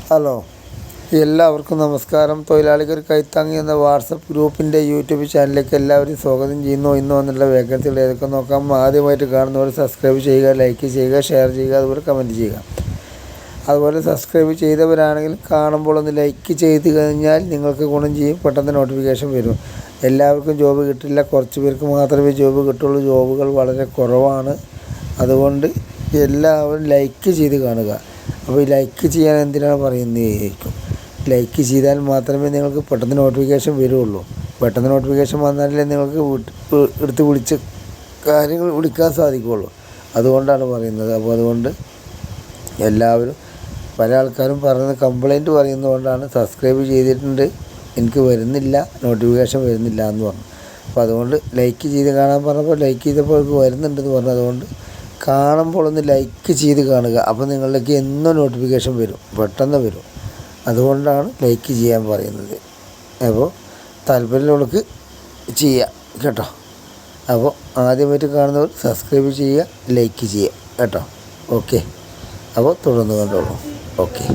Hello, എല്ലാവർക്കും നമസ്കാരം. തൊഴിലാളികൾ കൈത്താങ്ങി എന്ന വാട്സപ്പ് ഗ്രൂപ്പിൻ്റെ യൂട്യൂബ് ചാനലിലേക്ക് എല്ലാവരും സ്വാഗതം ചെയ്യുന്നു. ഇന്ന് വന്നുള്ള വേക്കൻസികൾ ഏതൊക്കെ നോക്കാം. ആദ്യമായിട്ട് കാണുന്നവർ സബ്സ്ക്രൈബ് ചെയ്യുക, ലൈക്ക് ചെയ്യുക, ഷെയർ ചെയ്യുക, അതുപോലെ കമൻറ്റ് ചെയ്യുക. അതുപോലെ സബ്സ്ക്രൈബ് ചെയ്തവരാണെങ്കിൽ കാണുമ്പോൾ ഒന്ന് ലൈക്ക് ചെയ്ത് കഴിഞ്ഞാൽ നിങ്ങൾക്ക് ഗുണം ചെയ്യും, പെട്ടെന്ന് നോട്ടിഫിക്കേഷൻ വരും. എല്ലാവർക്കും ജോബ് കിട്ടില്ല, കുറച്ച് പേർക്ക് മാത്രമേ ജോബ് കിട്ടുള്ളൂ. ജോബുകൾ വളരെ കുറവാണ്. അതുകൊണ്ട് എല്ലാവരും ലൈക്ക് ചെയ്ത് കാണുക. അപ്പോൾ ഈ ലൈക്ക് ചെയ്യാൻ എന്തിനാണ് പറയുന്നതായിരിക്കും. ലൈക്ക് ചെയ്താൽ മാത്രമേ നിങ്ങൾക്ക് പെട്ടെന്ന് നോട്ടിഫിക്കേഷൻ വരുള്ളൂ. പെട്ടെന്ന് നോട്ടിഫിക്കേഷൻ വന്നാലേ നിങ്ങൾക്ക് എടുത്ത് വിളിച്ച് കാര്യങ്ങൾ വിളിക്കാൻ സാധിക്കുകയുള്ളൂ. അതുകൊണ്ടാണ് പറയുന്നത്. അപ്പോൾ അതുകൊണ്ട് എല്ലാവരും, പല ആൾക്കാരും പറയുന്നത് കംപ്ലൈൻറ്റ് പറയുന്നതുകൊണ്ടാണ് സബ്സ്ക്രൈബ് ചെയ്തിട്ടുണ്ട്, എനിക്ക് വരുന്നില്ല, നോട്ടിഫിക്കേഷൻ വരുന്നില്ല എന്ന് പറഞ്ഞു. അപ്പോൾ അതുകൊണ്ട് ലൈക്ക് ചെയ്ത് കാണാൻ പറഞ്ഞപ്പോൾ ലൈക്ക് ചെയ്തപ്പോൾ എനിക്ക് വരുന്നുണ്ടെന്ന് പറഞ്ഞു. അതുകൊണ്ട് കാണുമ്പോൾ ഒന്ന് ലൈക്ക് ചെയ്ത് കാണുക. അപ്പോൾ നിങ്ങളിലേക്ക് എന്നും നോട്ടിഫിക്കേഷൻ വരും, പെട്ടെന്ന് വരും. അതുകൊണ്ടാണ് ലൈക്ക് ചെയ്യാൻ പറയുന്നത്. അപ്പോൾ താല്പര്യമുള്ളവർക്ക് ചെയ്യാം കേട്ടോ. അപ്പോൾ ആദ്യമായിട്ട് കാണുന്നവർ സബ്സ്ക്രൈബ് ചെയ്യുക, ലൈക്ക് ചെയ്യുക കേട്ടോ. ഓക്കെ, അപ്പോൾ തുടർന്ന് കണ്ടോളൂ. ഓക്കെ.